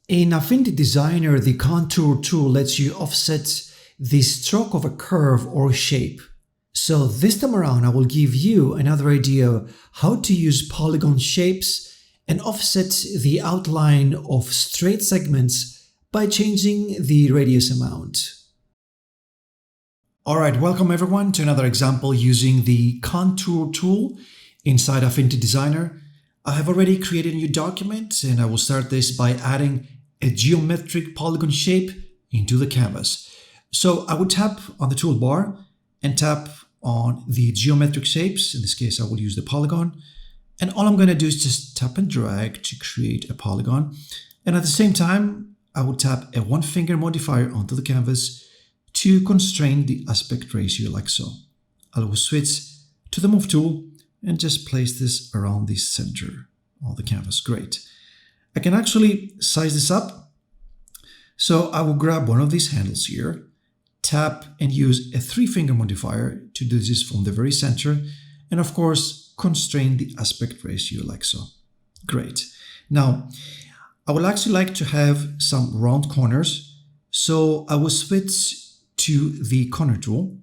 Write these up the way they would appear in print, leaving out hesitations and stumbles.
In Affinity Designer, the contour tool lets you offset the stroke of a curve or shape. So this time around, I will give you another idea how to use polygon shapes and offset the outline of straight segments by changing the radius amount. Alright, welcome everyone to another example using the contour tool inside Affinity Designer. I have already created a new document and I will start this by adding a geometric polygon shape into the canvas. So I will tap on the toolbar and tap on the geometric shapes. In this case, I will use the polygon. And all I'm going to do is just tap and drag to create a polygon. And at the same time, I will tap a one-finger modifier onto the canvas to constrain the aspect ratio like so. I will switch to the Move tool and just place this around the center of the canvas. Great. I can actually size this up. So I will grab one of these handles here, tap and use a three-finger modifier to do this from the very center, and of course, constrain the aspect ratio like so. Great. Now, I would actually like to have some round corners, so I will switch to the corner tool,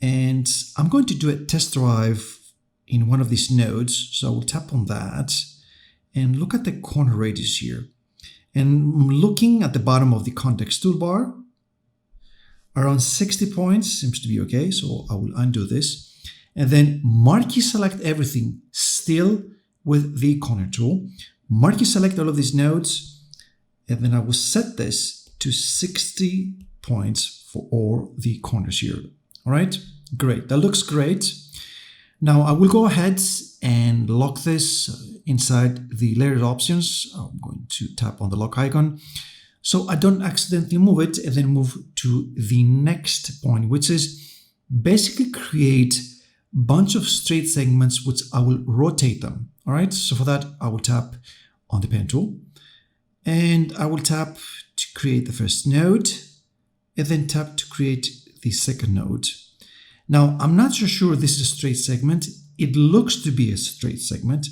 and I'm going to do a test drive in one of these nodes. So I will tap on that and look at the corner radius here. And looking at the bottom of the context toolbar, around 60 points seems to be okay. So I will undo this and then marquee select everything still with the corner tool. Marquee select all of these nodes, and then I will set this to 60 points for all the corners here. All right, great. That looks great. Now I will go ahead and lock this inside the layered options. I'm going to tap on the lock icon so I don't accidentally move it, and then move to the next point, which is basically create a bunch of straight segments, which I will rotate them. All right, so for that, I will tap on the pen tool and I will tap to create the first node and then tap to create the second node. Now, I'm not so sure this is a straight segment. It looks to be a straight segment,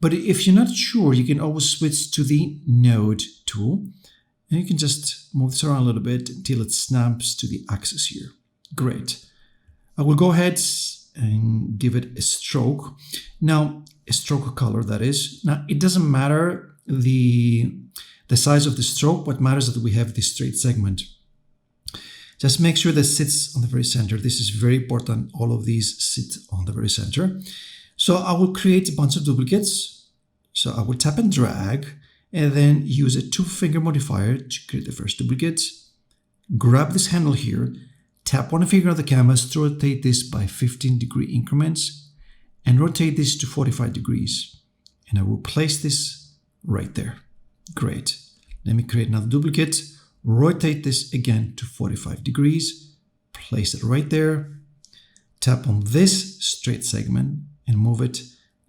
but if you're not sure, you can always switch to the node tool and you can just move this around a little bit until it snaps to the axis here. Great. I will go ahead and give it a stroke. Now, a stroke color, that is. Now, it doesn't matter the size of the stroke. What matters is that we have this straight segment. Just make sure that sits on the very center. This is very important. All of these sit on the very center. So I will create a bunch of duplicates. So I will tap and drag and then use a two-finger modifier to create the first duplicate. Grab this handle here, tap one finger on the canvas to rotate this by 15-degree increments and rotate this to 45 degrees. And I will place this right there. Great. Let me create another duplicate. Rotate this again to 45 degrees, place it right there, tap on this straight segment and move it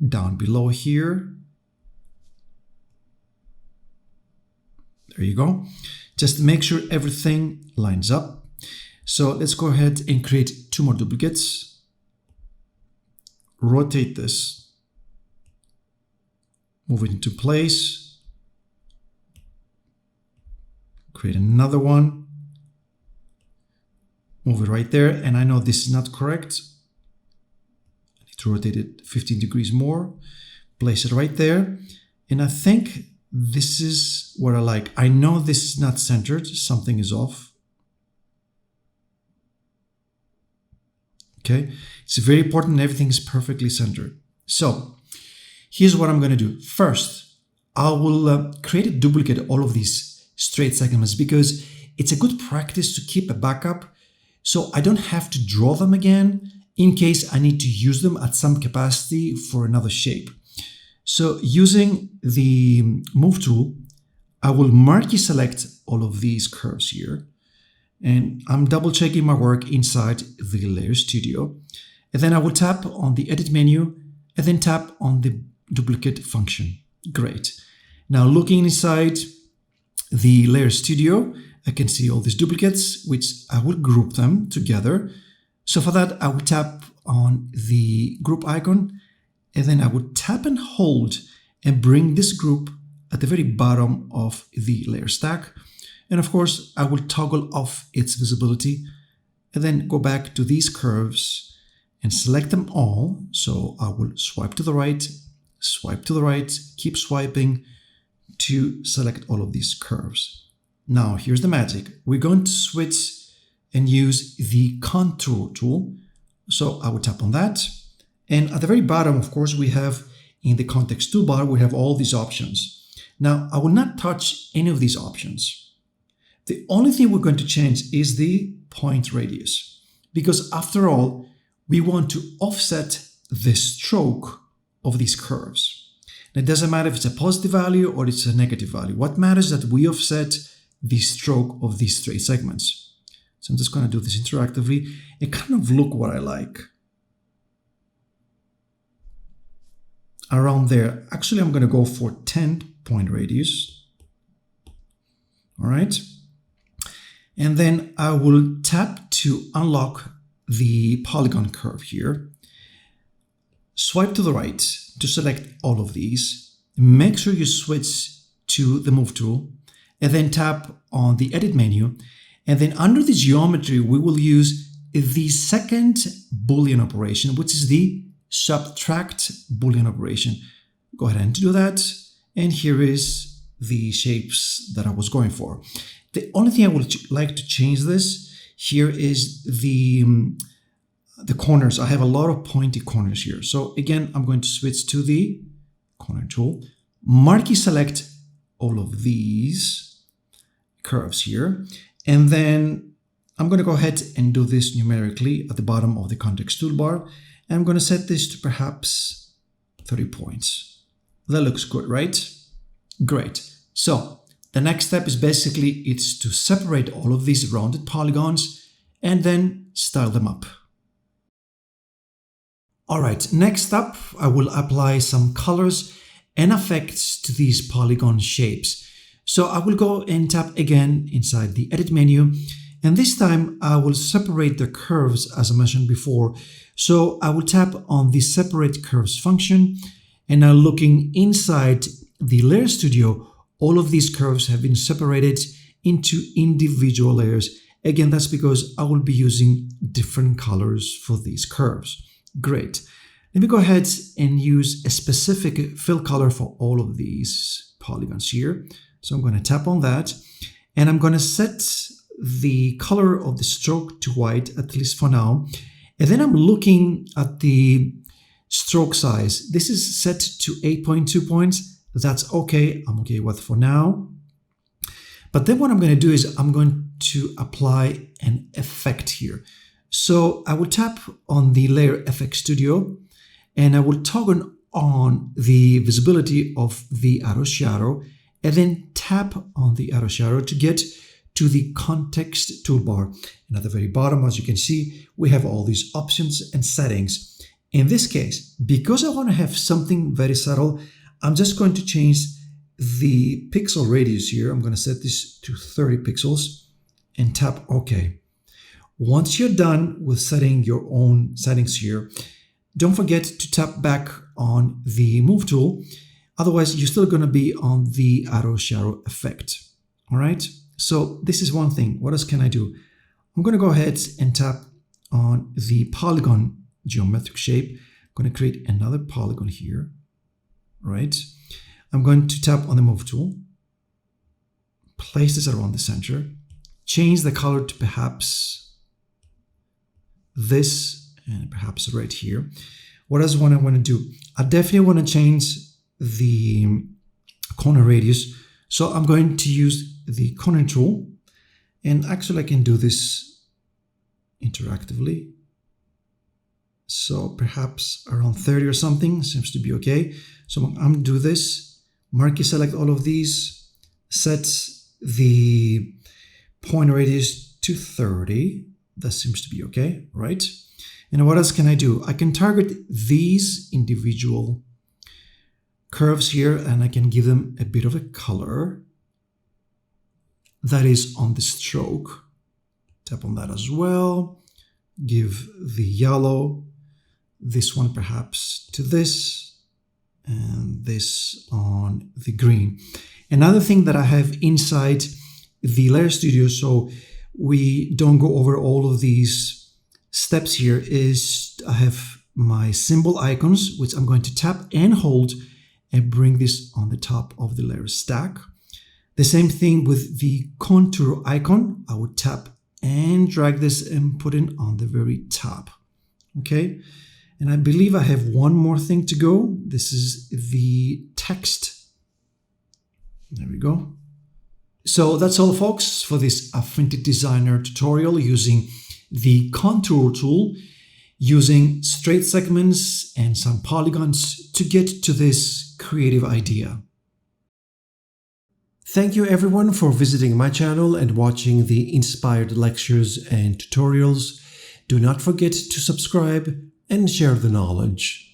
down below here. There you go. Just to make sure everything lines up. So let's go ahead and create two more duplicates. Rotate this, move it into place. Create another one, move it right there, and I know this is not correct. I need to rotate it 15 degrees more, place it right there, and I think this is what I like. I know this is not centered, something is off. Okay, it's very important everything is perfectly centered. So here's what I'm going to do. First, I will create a duplicate of all of these straight segments because it's a good practice to keep a backup so I don't have to draw them again in case I need to use them at some capacity for another shape. So using the Move tool, I will marquee select all of these curves here, and I'm double checking my work inside the Layer Studio, and then I will tap on the Edit menu and then tap on the Duplicate function. Great. Now looking inside the Layer Studio, I can see all these duplicates, which I will group them together. So for that, I will tap on the group icon, and then I would tap and hold and bring this group at the very bottom of the layer stack. And of course, I will toggle off its visibility and then go back to these curves and select them all. So I will swipe to the right, keep swiping to select all of these curves. Now, here's the magic. We're going to switch and use the contour tool. So I will tap on that. And at the very bottom, of course, we have in the context toolbar, we have all these options. Now, I will not touch any of these options. The only thing we're going to change is the point radius, because after all, we want to offset the stroke of these curves. And it doesn't matter if it's a positive value or it's a negative value. What matters is that we offset the stroke of these straight segments. So I'm just going to do this interactively and kind of look what I like. Around there. Actually, I'm going to go for 10 point radius. All right. And then I will tap to unlock the polygon curve here. Swipe to the right to select all of these. Make sure you switch to the move tool and then tap on the edit menu. And then under the geometry, we will use the second Boolean operation, which is the subtract Boolean operation. Go ahead and do that. And here is the shapes that I was going for. The only thing I would like to change this here is the corners. I have a lot of pointy corners here. So again, I'm going to switch to the corner tool, marquee select all of these curves here. And then I'm going to go ahead and do this numerically at the bottom of the context toolbar. And I'm going to set this to perhaps 30 points. That looks good, right? Great. So the next step is basically it's to separate all of these rounded polygons and then style them up. All right, next up, I will apply some colors and effects to these polygon shapes. So I will go and tap again inside the edit menu. And this time I will separate the curves as I mentioned before. So I will tap on the separate curves function. And now looking inside the Layer Studio, all of these curves have been separated into individual layers. Again, that's because I will be using different colors for these curves. Great. Let me go ahead and use a specific fill color for all of these polygons here. So I'm going to tap on that and I'm going to set the color of the stroke to white, at least for now. And then I'm looking at the stroke size. This is set to 8.2 points. That's okay. I'm okay with for now. But then what I'm going to do is I'm going to apply an effect here. So I will tap on the Layer FX Studio and I will toggle on the visibility of the arrow shadow and then tap on the arrow shadow to get to the context toolbar. And at the very bottom, as you can see, we have all these options and settings. In this case, because I want to have something very subtle, I'm just going to change the pixel radius here. I'm going to set this to 30 pixels and tap OK. Once you're done with setting your own settings here, don't forget to tap back on the Move tool. Otherwise, you're still going to be on the arrow shadow effect. All right. So this is one thing. What else can I do? I'm going to go ahead and tap on the polygon geometric shape. I'm going to create another polygon here. Right. I'm going to tap on the Move tool. Place this around the center. Change the color to perhaps this and perhaps right here. What else I want to do? I definitely want to change the corner radius. So I'm going to use the corner tool and actually I can do this interactively. So perhaps around 30 or something seems to be okay. So I'm going to do this, marquee select all of these, set the point radius to 30. That seems to be okay, right? And what else can I do? I can target these individual curves here and I can give them a bit of a color that is on the stroke. Tap on that as well. Give the yellow, this one perhaps to this, and this on the green. Another thing that I have inside the Layer Studio, so we don't go over all of these steps here, is I have my symbol icons, which I'm going to tap and hold and bring this on the top of the layer stack. The same thing with the contour icon. I would tap and drag this and put it on the very top. Okay, and I believe I have one more thing to go. This is the text. There we go. So that's all, folks, for this Affinity Designer tutorial using the contour tool, using straight segments and some polygons to get to this creative idea. Thank you everyone for visiting my channel and watching the inspired lectures and tutorials. Do not forget to subscribe and share the knowledge.